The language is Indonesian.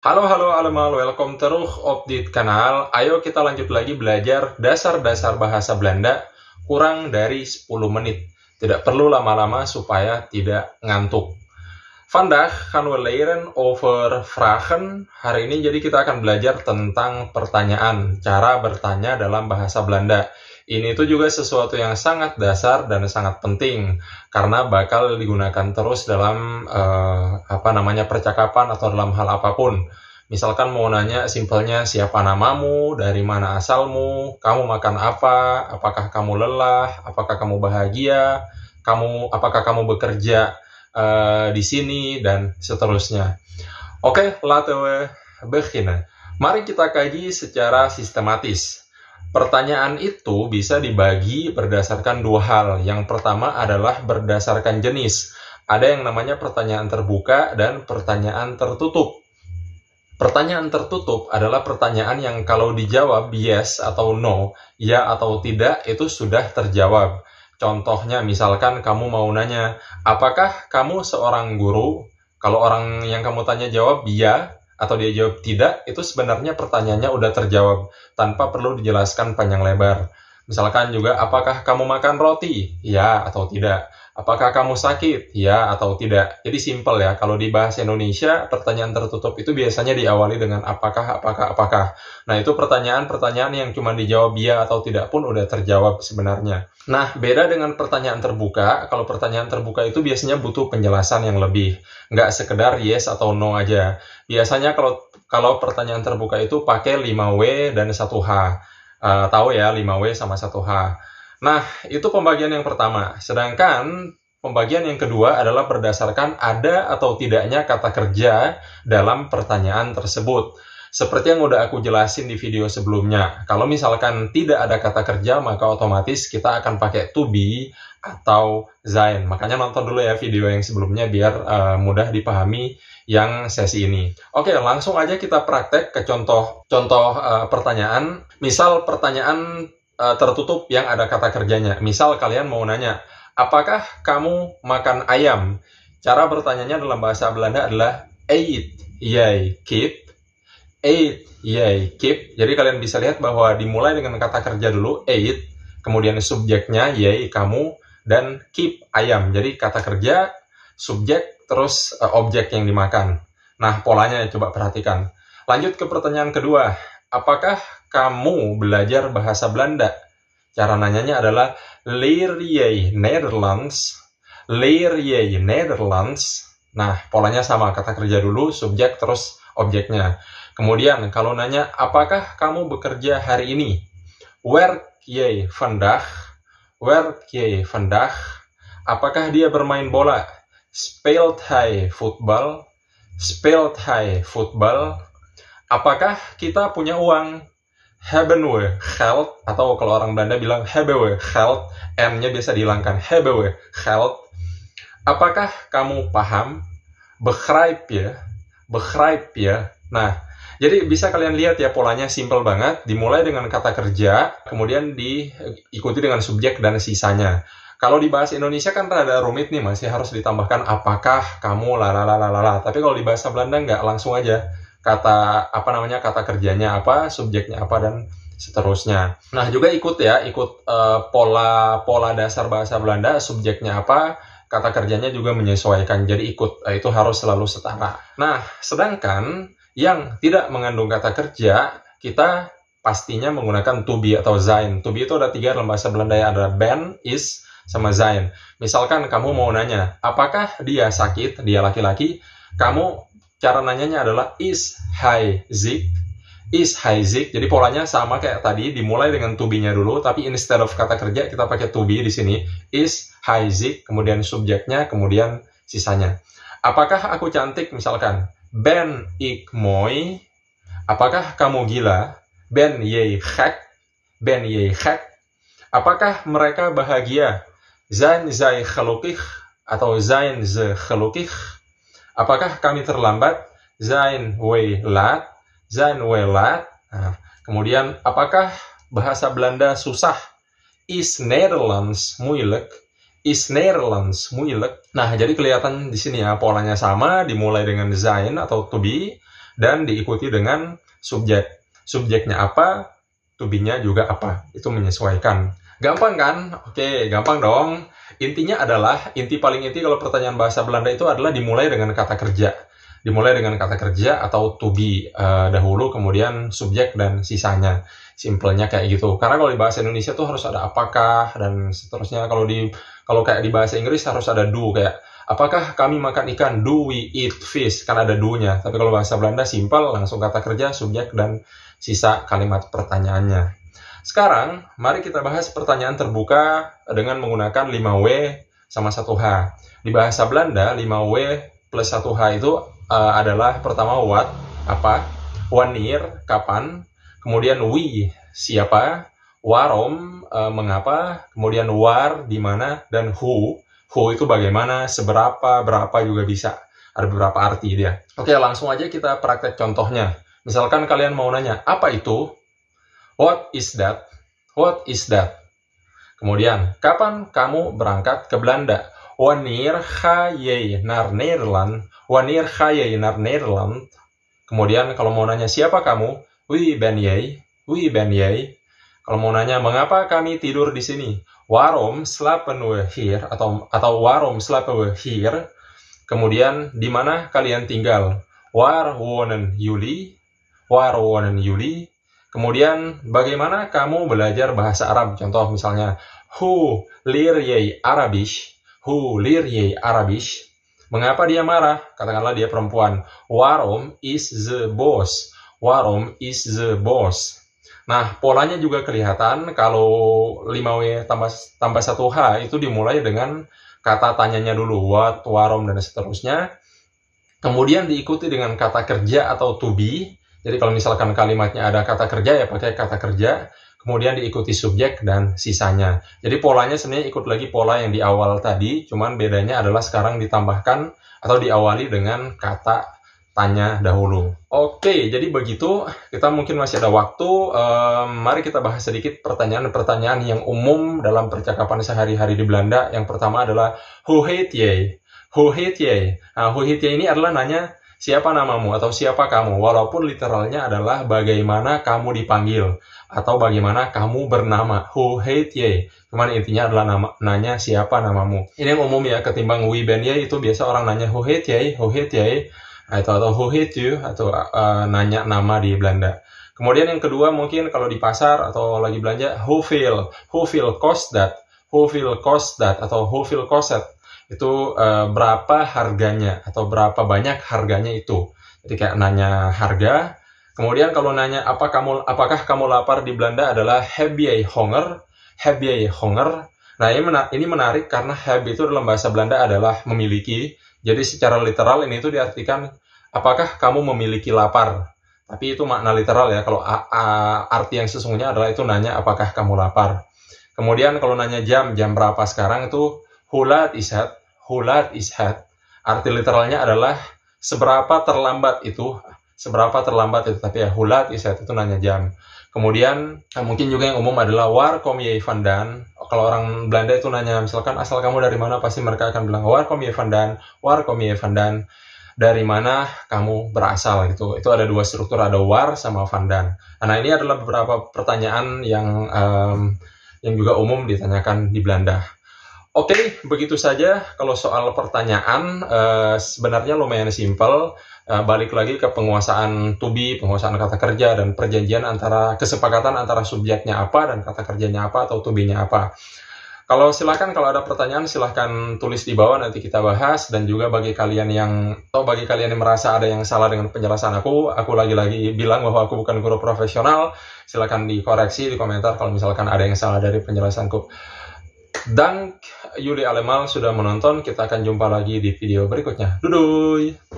Halo allemaal, welcome terug op dit kanaal. Ayo kita lanjut lagi belajar dasar-dasar bahasa Belanda kurang dari 10 menit. Tidak perlu lama-lama supaya tidak ngantuk. Vandaag gaan we leren over vragen. Hari ini jadi kita akan belajar tentang pertanyaan, cara bertanya dalam bahasa Belanda. Ini tuh juga sesuatu yang sangat dasar dan sangat penting karena bakal digunakan terus dalam percakapan atau dalam hal apapun. Misalkan mau nanya simpelnya siapa namamu, dari mana asalmu, kamu makan apa, apakah kamu lelah, apakah kamu bahagia, apakah kamu bekerja di sini dan seterusnya. Oke, laten we beginnen. Mari kita kaji secara sistematis. Pertanyaan itu bisa dibagi berdasarkan dua hal. Yang pertama adalah berdasarkan jenis. Ada yang namanya pertanyaan terbuka dan pertanyaan tertutup. Pertanyaan tertutup adalah pertanyaan yang kalau dijawab yes atau no, ya atau tidak, itu sudah terjawab. Contohnya misalkan kamu mau nanya, apakah kamu seorang guru? Kalau orang yang kamu tanya jawab ya, atau dia jawab tidak, itu sebenarnya pertanyaannya udah terjawab, tanpa perlu dijelaskan panjang lebar. Misalkan juga, apakah kamu makan roti? Ya atau tidak. Apakah kamu sakit? Ya atau tidak. Jadi simpel ya, kalau di bahasa Indonesia, pertanyaan tertutup itu biasanya diawali dengan apakah. Nah, itu pertanyaan-pertanyaan yang cuma dijawab ya atau tidak pun udah terjawab sebenarnya. Nah, beda dengan pertanyaan terbuka, kalau pertanyaan terbuka itu biasanya butuh penjelasan yang lebih. Nggak sekedar yes atau no aja. Biasanya kalau pertanyaan terbuka itu pakai 5W dan 1H. Tahu ya, 5W sama 1H. Nah, itu pembagian yang pertama. Sedangkan pembagian yang kedua adalah berdasarkan ada atau tidaknya kata kerja dalam pertanyaan tersebut. Seperti yang udah aku jelasin di video sebelumnya. Kalau misalkan tidak ada kata kerja, maka otomatis kita akan pakai to be atau sein. Makanya nonton dulu ya video yang sebelumnya biar mudah dipahami yang sesi ini. Oke, langsung aja kita praktek ke contoh pertanyaan. Misal pertanyaan tertutup yang ada kata kerjanya. Misal kalian mau nanya, apakah kamu makan ayam? Cara bertanyanya dalam bahasa Belanda adalah eet jij kip. Eet jij kip. Jadi kalian bisa lihat bahwa dimulai dengan kata kerja dulu, eet, kemudian subjeknya jij kamu, dan kip ayam. Jadi kata kerja, subjek, terus objek yang dimakan. Nah, polanya coba perhatikan. Lanjut ke pertanyaan kedua. Apakah kamu belajar bahasa Belanda? Cara nanyanya adalah leer jij Nederlands? Leer jij Nederlands? Nah, polanya sama. Kata kerja dulu, subjek, terus objeknya. Kemudian, kalau nanya, apakah kamu bekerja hari ini? Werk jij vandaag? Werk jij vandaag? Apakah dia bermain bola? Speelt hij voetbal? Speelt hij voetbal? Apakah kita punya uang? Hebben we geld? Atau kalau orang Belanda bilang hebben we geld, M-nya biasa dihilangkan. Hebben we geld? Apakah kamu paham? Begrijp je? Begrijp je? Nah, jadi bisa kalian lihat ya polanya simple banget. Dimulai dengan kata kerja, kemudian diikuti dengan subjek dan sisanya. Kalau di bahasa Indonesia kan rada rumit nih, masih harus ditambahkan apakah kamu lalalala. Tapi kalau di bahasa Belanda nggak, langsung aja kata kerjanya apa, subjeknya apa, dan seterusnya. Nah, juga ikut pola dasar bahasa Belanda, subjeknya apa, kata kerjanya juga menyesuaikan. Jadi ikut, itu harus selalu setara. Nah, sedangkan yang tidak mengandung kata kerja, kita pastinya menggunakan to be atau sein. To be itu ada 3 dalam bahasa Belanda ya, ada ben, is, sama sein. Misalkan kamu mau nanya, apakah dia sakit, dia laki-laki, cara nanyanya adalah is hij ziek? Is hij ziek? Jadi polanya sama kayak tadi, dimulai dengan to be-nya dulu, tapi instead of kata kerja kita pakai to be di sini. Is hij ziek, kemudian subjeknya, kemudian sisanya. Apakah aku cantik? Misalkan, ben ik mooi? Apakah kamu gila? Ben jij gek? Ben jij gek? Apakah mereka bahagia? Zijn zij gelukkig? Atau zijn ze gelukkig? Apakah kami terlambat? Zijn we laat? Zijn we laat? Nah, kemudian, apakah bahasa Belanda susah? Is Nederlands moeilijk? Is Nederlands moeilijk? Nah, jadi kelihatan di sini ya, polanya sama, dimulai dengan zijn atau to be, dan diikuti dengan subjek. Subjeknya apa, to be-nya juga apa. Itu menyesuaikan. Gampang kan? Oke, gampang dong. Intinya adalah, inti paling inti kalau pertanyaan bahasa Belanda itu adalah dimulai dengan kata kerja. Dimulai dengan kata kerja atau to be dahulu, kemudian subjek dan sisanya. Simpelnya kayak gitu. Karena kalau di bahasa Indonesia tuh harus ada apakah dan seterusnya. Kalau kayak di bahasa Inggris harus ada do, kayak apakah kami makan ikan? Do we eat fish? Kan ada do-nya. Tapi kalau bahasa Belanda simpel, langsung kata kerja, subjek dan sisa kalimat pertanyaannya. Sekarang, mari kita bahas pertanyaan terbuka dengan menggunakan 5W sama 1H. Di bahasa Belanda, 5W plus 1H itu adalah pertama what, apa, wanneer, kapan, kemudian wie, siapa, waarom, mengapa, kemudian waar, di mana, dan who itu bagaimana, seberapa, berapa juga bisa. Ada beberapa arti dia. Oke, langsung aja kita praktek contohnya. Misalkan kalian mau nanya, apa itu? What is that? What is that? Kemudian, kapan kamu berangkat ke Belanda? Wanneer ga je naar Nederland? Wanneer ga je naar Nederland? Kemudian, kalau mau nanya siapa kamu? Wie ben jij? Wie ben jij? Kalau mau nanya mengapa kami tidur di sini? Waarom slapen we hier? Atau waarom slapen we hier? Kemudian, di mana kalian tinggal? Waar wonen jullie? Waar wonen jullie? Kemudian, bagaimana kamu belajar bahasa Arab? Contoh misalnya, hoe leer jij Arabisch? Hoe leer jij Arabisch? Mengapa dia marah? Katakanlah dia perempuan. Waarom is ze boos? Waarom is ze boos? Nah, polanya juga kelihatan kalau 5W tambah 1H itu dimulai dengan kata tanyanya dulu. What, waarom, dan seterusnya. Kemudian diikuti dengan kata kerja atau to be. Jadi kalau misalkan kalimatnya ada kata kerja, ya pakai kata kerja. Kemudian diikuti subjek dan sisanya. Jadi polanya sebenarnya ikut lagi pola yang di awal tadi. Cuman bedanya adalah sekarang ditambahkan atau diawali dengan kata tanya dahulu. Oke, jadi begitu. Kita mungkin masih ada waktu. Mari kita bahas sedikit pertanyaan-pertanyaan yang umum dalam percakapan sehari-hari di Belanda. Yang pertama adalah hoe heet jij? Hoe heet jij? Nah, hoe heet jij ini adalah nanya siapa namamu atau siapa kamu, walaupun literalnya adalah bagaimana kamu dipanggil atau bagaimana kamu bernama. Hoe heet jij? Cuman intinya adalah nanya siapa namamu. Ini yang umum ya, ketimbang wie ben jij itu biasa orang nanya hoe heet jij, hoe heet jij, atau hoe heet u, atau nanya nama di Belanda. Kemudian yang kedua mungkin kalau di pasar atau lagi belanja, hoeveel kost dat, hoeveel kost dat, atau hoeveel kost het. Itu berapa harganya atau berapa banyak harganya itu. Jadi kayak nanya harga. Kemudian kalau nanya apakah kamu lapar di Belanda adalah heb jij honger? Heb jij honger? Nah, ini menarik karena heb itu dalam bahasa Belanda adalah memiliki. Jadi secara literal ini itu diartikan apakah kamu memiliki lapar. Tapi itu makna literal ya. Kalau arti yang sesungguhnya adalah itu nanya apakah kamu lapar. Kemudian kalau nanya jam berapa sekarang itu hoe laat is het? Hoe laat is het? Arti literalnya adalah seberapa terlambat itu. Tapi ya hoe laat is het itu nanya jam. Kemudian mungkin juga yang umum adalah waar kom je vandaan? Kalau orang Belanda itu nanya misalkan asal kamu dari mana, pasti mereka akan bilang waar kom je vandaan? Waar kom je vandaan? Dari mana kamu berasal gitu. Itu ada dua struktur, ada waar sama vandaan. Nah, ini adalah beberapa pertanyaan yang juga umum ditanyakan di Belanda. Oke, begitu saja kalau soal pertanyaan. Sebenarnya lumayan simpel. Balik lagi ke penguasaan to be, penguasaan kata kerja, dan perjanjian kesepakatan antara subjeknya apa dan kata kerjanya apa atau to be-nya apa. Kalau ada pertanyaan silahkan tulis di bawah, nanti kita bahas. Dan juga bagi kalian yang merasa ada yang salah dengan penjelasan aku lagi-lagi bilang bahwa aku bukan guru profesional. Silahkan dikoreksi di komentar kalau misalkan ada yang salah dari penjelasanku. Dank jullie allemaal sudah menonton. Kita akan jumpa lagi di video berikutnya. Doei!